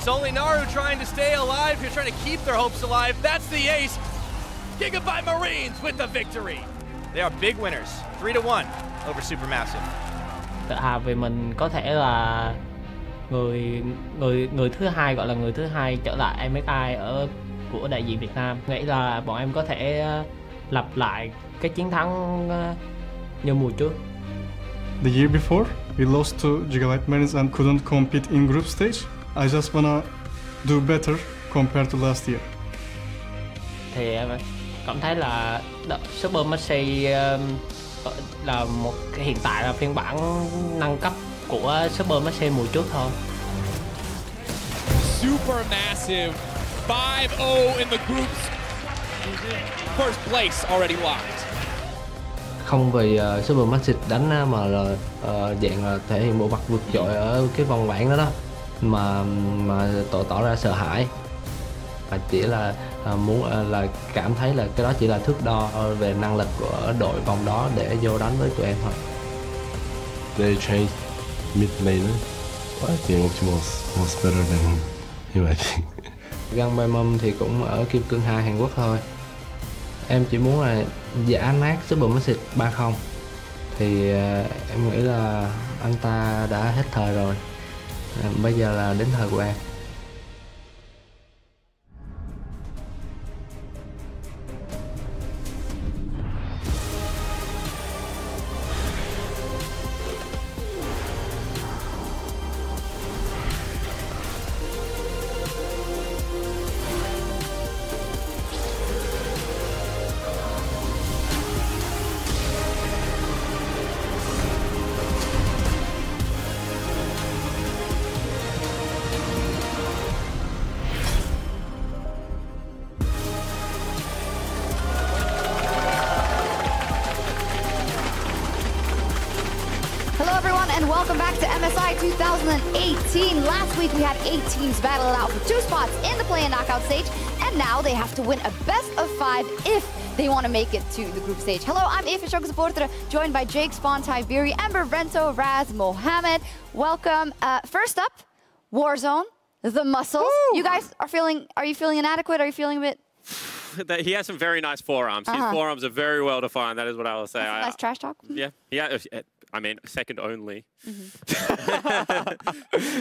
It's only Naru trying to stay alive, who's trying to keep their hopes alive. That's the ace. Gigabyte Marines with the victory. They are big winners, 3-1 over SuperMassive. Tự hào vì mình có thể là người thứ hai, gọi là người thứ hai trở lại MSI của đại diện Việt Nam. Nghĩ là bọn em có thể lặp lại cái chiến thắng như mùa trước. The year before, we lost to Gigabyte Marines and couldn't compete in group stage. I just wanna do better compared to last year. Thì em cảm thấy là SuperMassive là hiện tại là phiên bản nâng cấp của SuperMassive mùa trước thôi. SuperMassive 5-0 in the groups. First place already locked. Không vì SuperMassive đánh mà là dạng là thể hiện bộ mặt vượt trội ở cái vòng bảng đó mà tỏ ra sợ hãi, mà chỉ là muốn là cảm thấy là cái đó chỉ là thước đo về năng lực của đội vòng đó để vô đánh với tụi em thôi. They changed mid laner. I think Optimus was better than him, I think. Gangbei thì cũng ở Kim Cương 2 Hàn Quốc thôi. Em chỉ muốn là giã nát SuperMassive 3-0. Thì em nghĩ là anh ta đã hết thời rồi. Bây giờ là đến thời của em. And welcome back to MSI 2018. Last week we had 8 teams battle it out for 2 spots in the play-in knockout stage, and now they have to win a best of 5 if they want to make it to the group stage. Hello, I'm EpicSkillshot supporter, joined by Jake, Spawn, Tiberi, Ember, Rento, Raz, Mohammed. Welcome. First up, Warzone, the muscles. Woo! You guys are you feeling inadequate? Are you feeling a bit? He has some very nice forearms. His forearms are very well defined. That is what I will say. That's nice trash talk. Yeah. I mean, second only.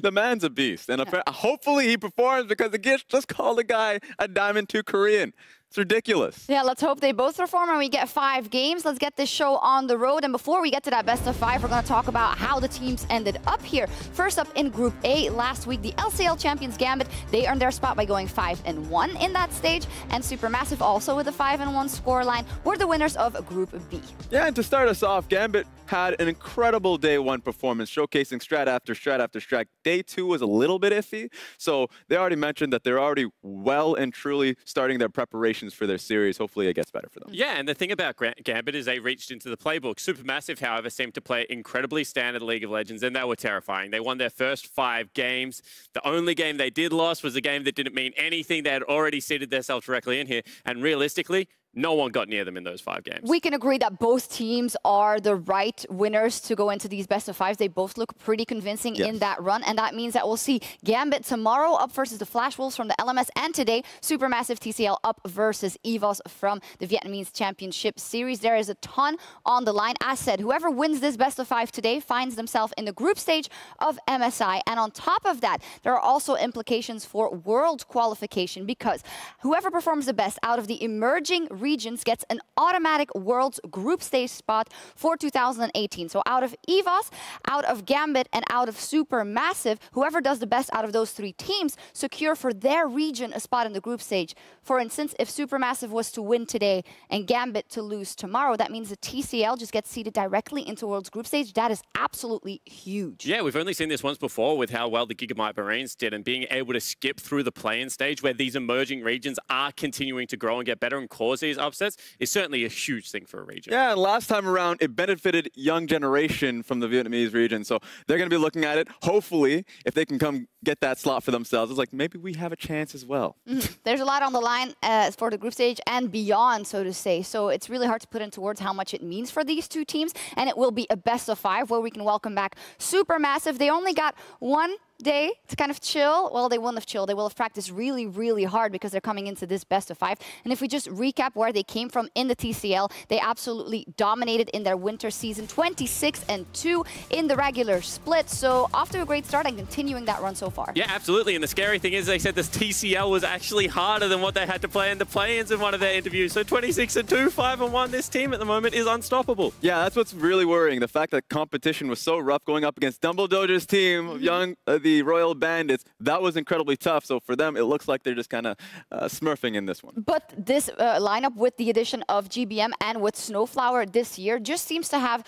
The man's a beast, and hopefully he performs, because again, just call the guy a Diamond 2 Korean. It's ridiculous. Yeah, let's hope they both perform and we get 5 games. Let's get this show on the road. And before we get to that best of 5, we're going to talk about how the teams ended up here. First up in Group A, last week, the LCL champions Gambit, they earned their spot by going 5-1 in that stage. And SuperMassive, also with a 5-1 scoreline, were the winners of Group B. Yeah, and to start us off, Gambit had an incredible day 1 performance, showcasing strat after strat after strat. Day 2 was a little bit iffy, so they already mentioned that they're already well and truly starting their preparations for their series. Hopefully it gets better for them. Yeah, and the thing about Gambit is they reached into the playbook. SuperMassive, however, seemed to play incredibly standard League of Legends, and they were terrifying. They won their first 5 games. The only game they did lose was a game that didn't mean anything. They had already seeded themselves directly in here, and realistically, no one got near them in those 5 games. We can agree that both teams are the right winners to go into these best of 5s. They both look pretty convincing in that run, and that means that we'll see Gambit tomorrow up versus the Flash Wolves from the LMS, and today SuperMassive TCL up versus EVOS from the Vietnamese Championship Series. There is a ton on the line. As said, whoever wins this best of 5 today finds themselves in the group stage of MSI. And on top of that, there are also implications for world qualification, because whoever performs the best out of the emerging regions gets an automatic Worlds group stage spot for 2018. So out of EVOS, out of Gambit, and out of SuperMassive, whoever does the best out of those 3 teams secure for their region a spot in the group stage. For instance, if SuperMassive was to win today and Gambit to lose tomorrow, that means the TCL just gets seeded directly into Worlds group stage. That is absolutely huge. Yeah, we've only seen this once before with how well the Gigabyte Marines did, and being able to skip through the play-in stage where these emerging regions are continuing to grow and get better and cause these upsets is certainly a huge thing for a region. Yeah, and last time around, it benefited young generation from the Vietnamese region, so they're going to be looking at it. Hopefully, if they can come get that slot for themselves, it's like, maybe we have a chance as well. There's a lot on the line for the group stage and beyond, so to say. So it's really hard to put into words how much it means for these 2 teams, and it will be a best of 5 where we can welcome back SuperMassive. They only got 1 day to kind of chill. Well, they wouldn't have chilled. They will have practiced really, really hard because they're coming into this best of 5. And if we just recap where they came from in the TCL, they absolutely dominated in their winter season, 26-2 in the regular split. So off to a great start and continuing that run so far. Yeah, absolutely. And the scary thing is they said this TCL was actually harder than what they had to play in the play-ins in one of their interviews. So 26-2, 5-1, this team at the moment is unstoppable. Yeah, that's what's really worrying. The fact that competition was so rough going up against Dumbledore's team of the Royal Bandits. That was incredibly tough. So for them, it looks like they're just kind of smurfing in this one. But this lineup with the addition of GBM and with Snowflower this year just seems to have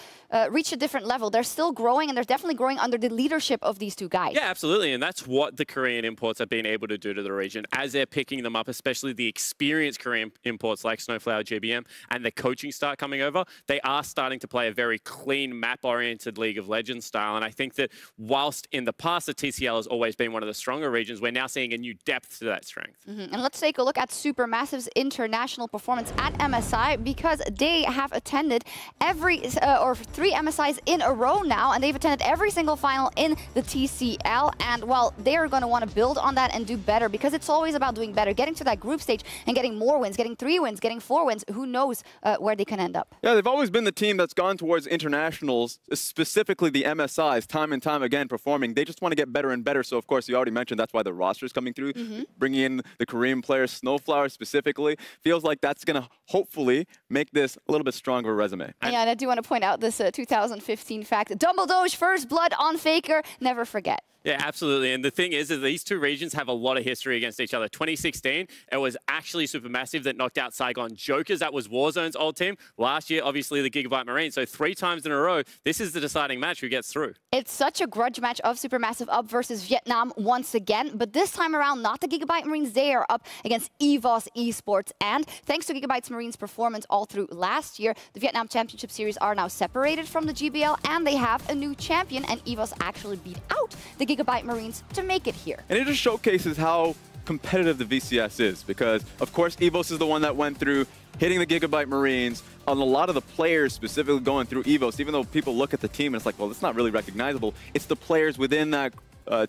reached a different level. They're still growing, and they're definitely growing under the leadership of these two guys. Yeah, absolutely. And that's what the Korean imports have been able to do to the region as they're picking them up, especially the experienced Korean imports like Snowflower, GBM, and the coaching start coming over. They are starting to play a very clean, map-oriented League of Legends style. And I think that whilst in the past the TCL has always been one of the stronger regions, we're now seeing a new depth to that strength. And let's take a look at SuperMassive's international performance at MSI, because they have attended every 3 MSIs in a row now, and they've attended every single final in the TCL. And well, they're going to want to build on that and do better, because it's always about doing better, getting to that group stage and getting more wins, getting 3 wins, getting 4 wins. Who knows where they can end up? Yeah, they've always been the team that's gone towards internationals, specifically the MSIs, time and time again performing. They just want to get better and better. So of course, you already mentioned that's why the roster is coming through, bringing in the Korean players, Snowflower specifically. Feels like that's going to hopefully make this a little bit stronger resume. Yeah, and I do want to point out this 2015 fact. Dumbledore's first blood on Faker, never forget. Yeah, absolutely. And the thing is that these two regions have a lot of history against each other. 2016, it was actually SuperMassive that knocked out Saigon Jokers. That was Warzone's old team. Last year, obviously, the Gigabyte Marines. So 3 times in a row, this is the deciding match who gets through. It's such a grudge match of SuperMassive up versus Vietnam once again. But this time around, not the Gigabyte Marines. They are up against EVOS Esports. And thanks to Gigabyte's Marines' performance all through last year, the Vietnam Championship Series are now separated from the GBL, and they have a new champion. And EVOS actually beat out the Gigabyte Marines to make it here. And it just showcases how competitive the VCS is, because of course EVOS is the one that went through hitting the Gigabyte Marines. On a lot of the players specifically going through EVOS, even though people look at the team and it's like, well, it's not really recognizable, it's the players within that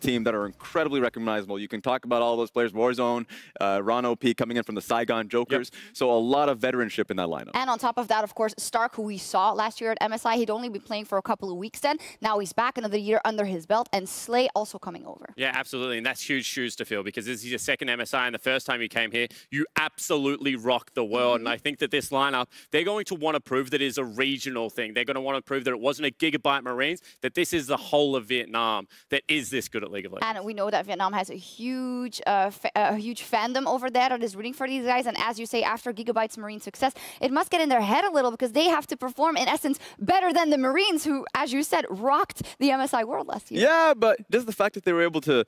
team that are incredibly recognizable. You can talk about all those players, Warzone, Ron OP coming in from the Saigon Jokers. So a lot of veteranship in that lineup. And on top of that, of course, Stark, who we saw last year at MSI, he'd only been playing for a couple of weeks then. Now he's back, another year under his belt, and Slay also coming over. Yeah, absolutely. And that's huge shoes to fill, because this is your second MSI, and the first time you came here, you absolutely rocked the world. And I think that this lineup, they're going to want to prove that it is a regional thing. They're going to want to prove that it wasn't a Gigabyte Marines, that this is the whole of Vietnam that is this good at League of Legends. And we know that Vietnam has a huge fandom over there that is rooting for these guys. And as you say, after Gigabyte's Marine success, it must get in their head a little, because they have to perform, in essence, better than the Marines, who, as you said, rocked the MSI World last year. Yeah, but just the fact that they were able to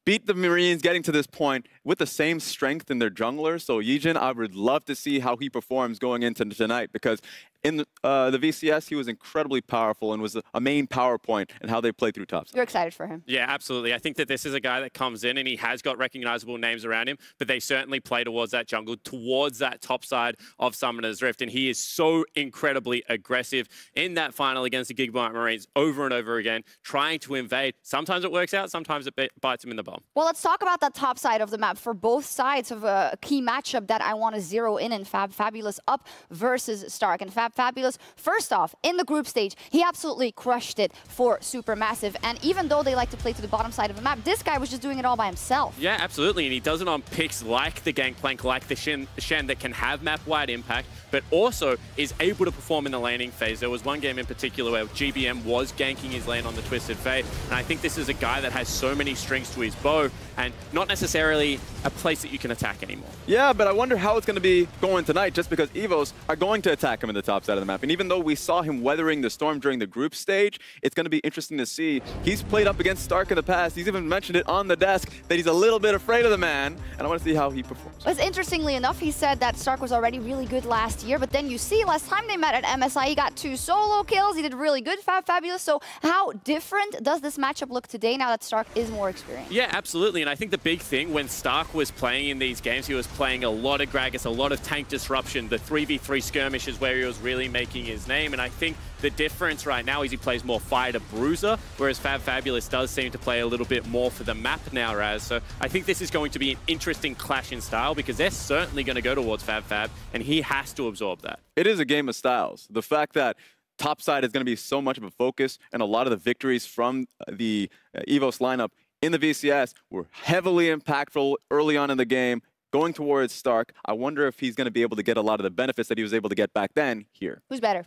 beat the Marines getting to this point with the same strength in their jungler. So Yijin, I would love to see how he performs going into tonight, because in the VCS, he was incredibly powerful and was a main power point in how they played through top side. You're excited for him. Yeah, absolutely. I think that this is a guy that comes in and he has got recognizable names around him, but they certainly play towards that jungle, towards that top side of Summoner's Rift. And he is so incredibly aggressive in that final against the Gigabyte Marines over and over again, trying to invade. Sometimes it works out, sometimes it bites him in the bum. Well, let's talk about that top side of the map for both sides of a key matchup that I want to zero in Fabulous up versus Stark. And Fabulous, first off, in the group stage, he absolutely crushed it for SuperMassive. And even though they like to play to the bottom side of the map, this guy was just doing it all by himself. Yeah, absolutely. And he does it on picks like the Gangplank, like the Shen that can have map-wide impact, but also is able to perform in the laning phase. There was one game in particular where GBM was ganking his lane on the Twisted Fate. And I think this is a guy that has so many strings to his bow and not necessarily a place that you can attack anymore. Yeah, but I wonder how it's going to be going tonight, just because EVOS are going to attack him in the top side of the map. And even though we saw him weathering the storm during the group stage, it's going to be interesting to see. He's played up against Stark in the past. He's even mentioned it on the desk that he's a little bit afraid of the man, and I want to see how he performs. But interestingly enough, he said that Stark was already really good last year, but then you see last time they met at MSI, he got 2 solo kills. He did really good, Fabulous. So how different does this matchup look today now that Stark is more experienced? Yeah, absolutely. And I think the big thing when Stark was playing in these games, he was playing a lot of Gragas, a lot of tank disruption, the 3v3 skirmishes where he was really making his name. And I think the difference right now is he plays more fighter bruiser, whereas Fabulous does seem to play a little bit more for the map now, Raz. So I think this is going to be an interesting clash in style because they're certainly going to go towards Fab, and he has to absorb that. It is a game of styles. The fact that topside is going to be so much of a focus, and a lot of the victories from the EVOS lineup in the VCS were heavily impactful early on in the game, going towards Stark. I wonder if he's going to be able to get a lot of the benefits that he was able to get back then here. Who's better?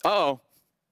Uh-oh.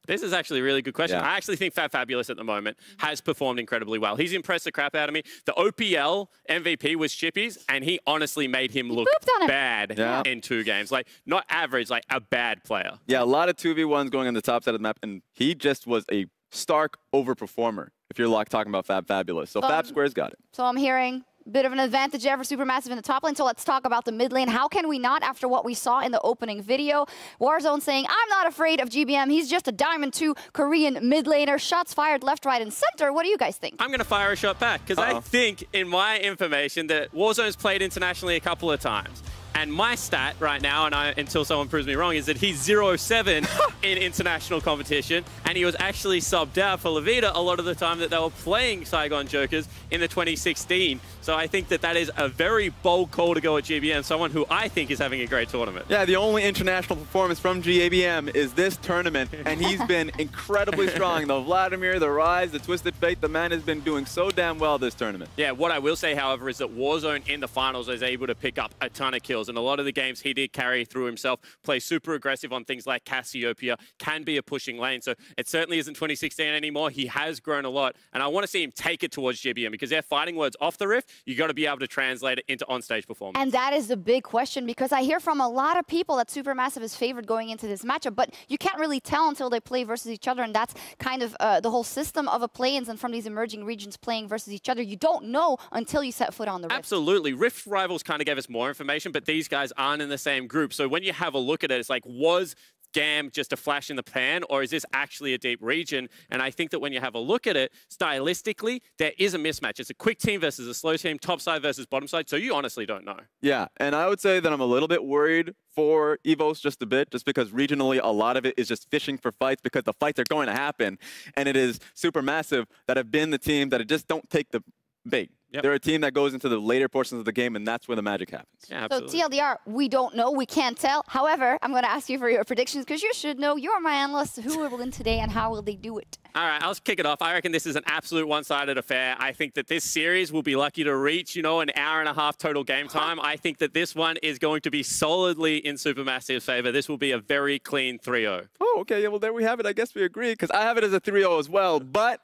This is actually a really good question. Yeah. I actually think Fabulous at the moment has performed incredibly well. He's impressed the crap out of me. The OPL MVP was Chippy's, and he honestly made him look bad in 2 games. Like, not average, like a bad player. Yeah, a lot of 2v1s going on the top side of the map, and he just was a Stark overperformer, if you're talking about Fabulous. So Fab Square's got it. So I'm hearing a bit of an advantage there for SuperMassive in the top lane. So let's talk about the mid lane. How can we not after what we saw in the opening video? Warzone saying, I'm not afraid of GBM. He's just a Diamond 2 Korean mid laner. Shots fired left, right, and center. What do you guys think? I'm going to fire a shot back because I think, in my information, that Warzone's played internationally a couple of times. And my stat right now, and until someone proves me wrong, is that he's 0-7 in international competition, and he was actually subbed out for Levita a lot of the time that they were playing Saigon Jokers in the 2016. So I think that that is a very bold call to go at GBM, someone who I think is having a great tournament. Yeah, the only international performance from GABM is this tournament, and he's been incredibly strong. The Vladimir, the Rise, the Twisted Fate, the man has been doing so damn well this tournament. Yeah, what I will say, however, is that Warzone in the finals was able to pick up a ton of kills. And a lot of the games he did carry through himself, play super aggressive on things like Cassiopeia, can be a pushing lane. So it certainly isn't 2016 anymore. He has grown a lot. And I want to see him take it towards GBM because they're fighting words off the rift. You got to be able to translate it into on-stage performance. And that is the big question because I hear from a lot of people that SuperMassive is favored going into this matchup, but you can't really tell until they play versus each other. And that's kind of the whole system of a play-ins and from these emerging regions playing versus each other. You don't know until you set foot on the rift. Absolutely. Rift Rivals kind of gave us more information, but these guys aren't in the same group. So when you have a look at it, it's like, was GAM just a flash in the pan, or is this actually a deep region? And I think that when you have a look at it, stylistically, there is a mismatch. It's a quick team versus a slow team, top side versus bottom side, so you honestly don't know. Yeah, and I would say that I'm a little bit worried for EVOS just a bit, just because regionally a lot of it is just fishing for fights because the fights are going to happen, and it is SuperMassive that have been the team that just don't take the bait. Yep. They're a team that goes into the later portions of the game, and that's where the magic happens. Yeah, absolutely. So TLDR, we don't know, we can't tell. However, I'm going to ask you for your predictions because you should know. You're my analyst. Who will win today, and how will they do it? All right, I'll kick it off. I reckon this is an absolute one-sided affair. I think that this series will be lucky to reach, an hour and a half total game time. I think that this one is going to be solidly in SuperMassive's favor. This will be a very clean 3-0. Oh, okay. Yeah, well, there we have it. I guess we agree because I have it as a 3-0 as well. But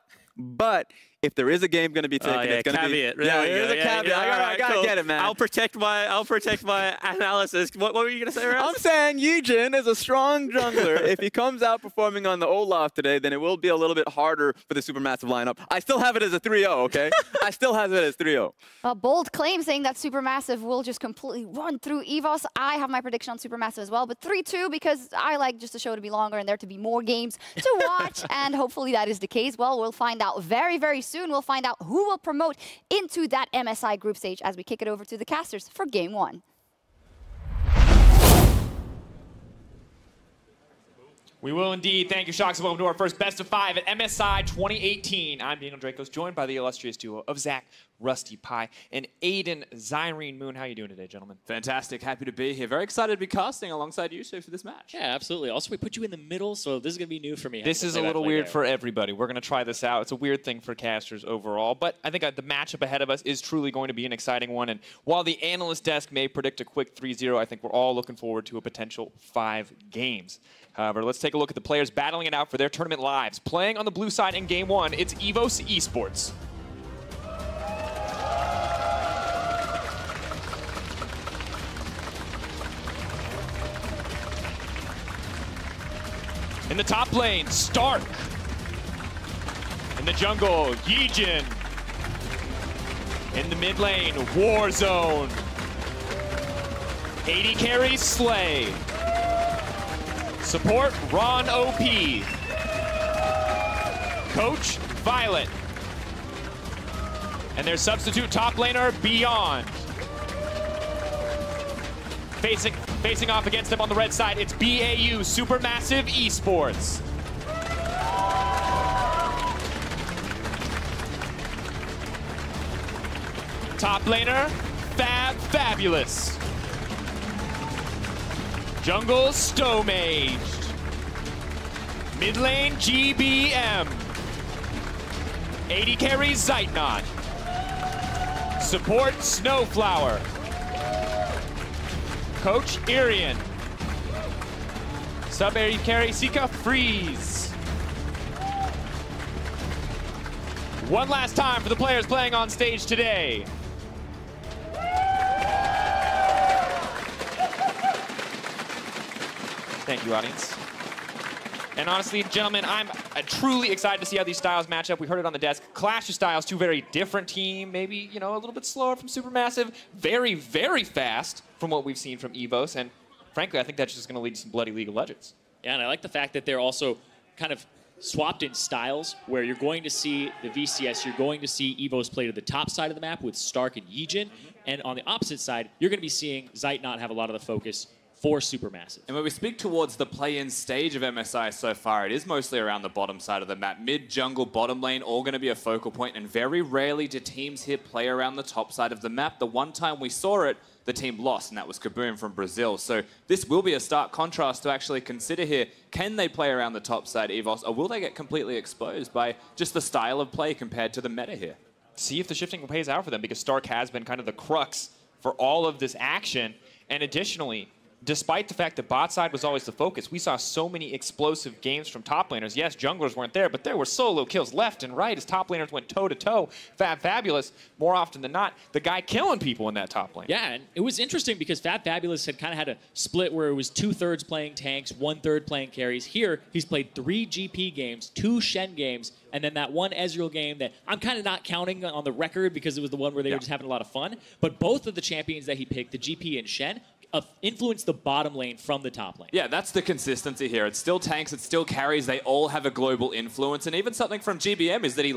if there is a game going to be taken, it's going to be caveat. Yeah, there's a caveat. Yeah, I gotta get it, man. I'll protect my analysis. What were you going to say, Raz? I'm saying Yujin is a strong jungler. If he comes out performing on the Olaf today, then it will be a little bit harder for the SuperMassive lineup. I still have it as a 3-0, okay? I still have it as 3-0. A bold claim saying that SuperMassive will just completely run through EVOS. I have my prediction on SuperMassive as well, but 3-2 because I like just the show to be longer and there to be more games to watch, and hopefully that is the case. Well, we'll find out very, very soon. We'll find out who will promote into that MSI group stage as we kick it over to the casters for Game 1. We will indeed. Thank you, Shocks. Welcome to our first Best of 5 at MSI 2018. I'm Daniel Dracos, joined by the illustrious duo of Zach, Rusty Pie, and Aiden Zyrene Moon. How are you doing today, gentlemen? Fantastic. Happy to be here. Very excited to be casting alongside you, Sue, for this match. Yeah, absolutely. Also, we put you in the middle, so this is going to be new for me. This is a little weird for everybody. We're going to try this out. It's a weird thing for casters overall, but I think the matchup ahead of us is truly going to be an exciting one. And while the analyst desk may predict a quick 3-0, I think we're all looking forward to a potential 5 games. However, let's take a look at the players battling it out for their tournament lives. Playing on the blue side in Game 1, it's EVOS Esports. In the top lane, Stark. In the jungle, Yijin. In the mid lane, Warzone. 80 carries, Slay. Support, Ron OP. Coach, Violet. And their substitute top laner, Beyond. Facing off against them on the red side, it's BAU, SuperMassive Esports. Top laner, Fabulous. Jungle, Stomaged. Mid lane, GBM. 80 carry, Zeitnot. Support, Snowflower. Coach, Irian. Sub AD carry, Sika, Freeze. One last time for the players playing on stage today. Thank you, audience. And honestly, gentlemen, I'm truly excited to see how these styles match up. We heard it on the desk. Clash of styles, two very different teams. Maybe, you know, a little bit slower from SuperMassive. Very, very fast from what we've seen from EVOS. And frankly, I think that's just going to lead to some bloody League of Legends. Yeah, and I like the fact that they're also kind of swapped in styles, where you're going to see the VCS, you're going to see EVOS play to the top side of the map with Stark and Yijin. And on the opposite side, you're going to be seeing Zeitnot have a lot of the focus for SuperMassive. And when we speak towards the play-in stage of MSI so far, it is mostly around the bottom side of the map. Mid, jungle, bottom lane, all going to be a focal point, and very rarely do teams here play around the top side of the map. The one time we saw it, the team lost, and that was Kaboom from Brazil. So this will be a stark contrast to actually consider here. Can they play around the top side, EVOS, or will they get completely exposed by just the style of play compared to the meta here? See if the shifting pays out for them, because Stark has been kind of the crux for all of this action. And additionally, despite the fact that bot side was always the focus, we saw so many explosive games from top laners. Yes, junglers weren't there, but there were solo kills left and right as top laners went toe-to-toe. Fabulous, more often than not, the guy killing people in that top lane. Yeah, and it was interesting because Fabulous had kind of had a split where it was 2/3 playing tanks, 1/3 playing carries. Here, he's played 3 GP games, 2 Shen games, and then that one Ezreal game that I'm kind of not counting on the record because it was the one where they were just having a lot of fun. But both of the champions that he picked, the GP and Shen, influence the bottom lane from the top lane. Yeah, that's the consistency here. It's still tanks, it's still carries. They all have a global influence. And even something from GBM is that he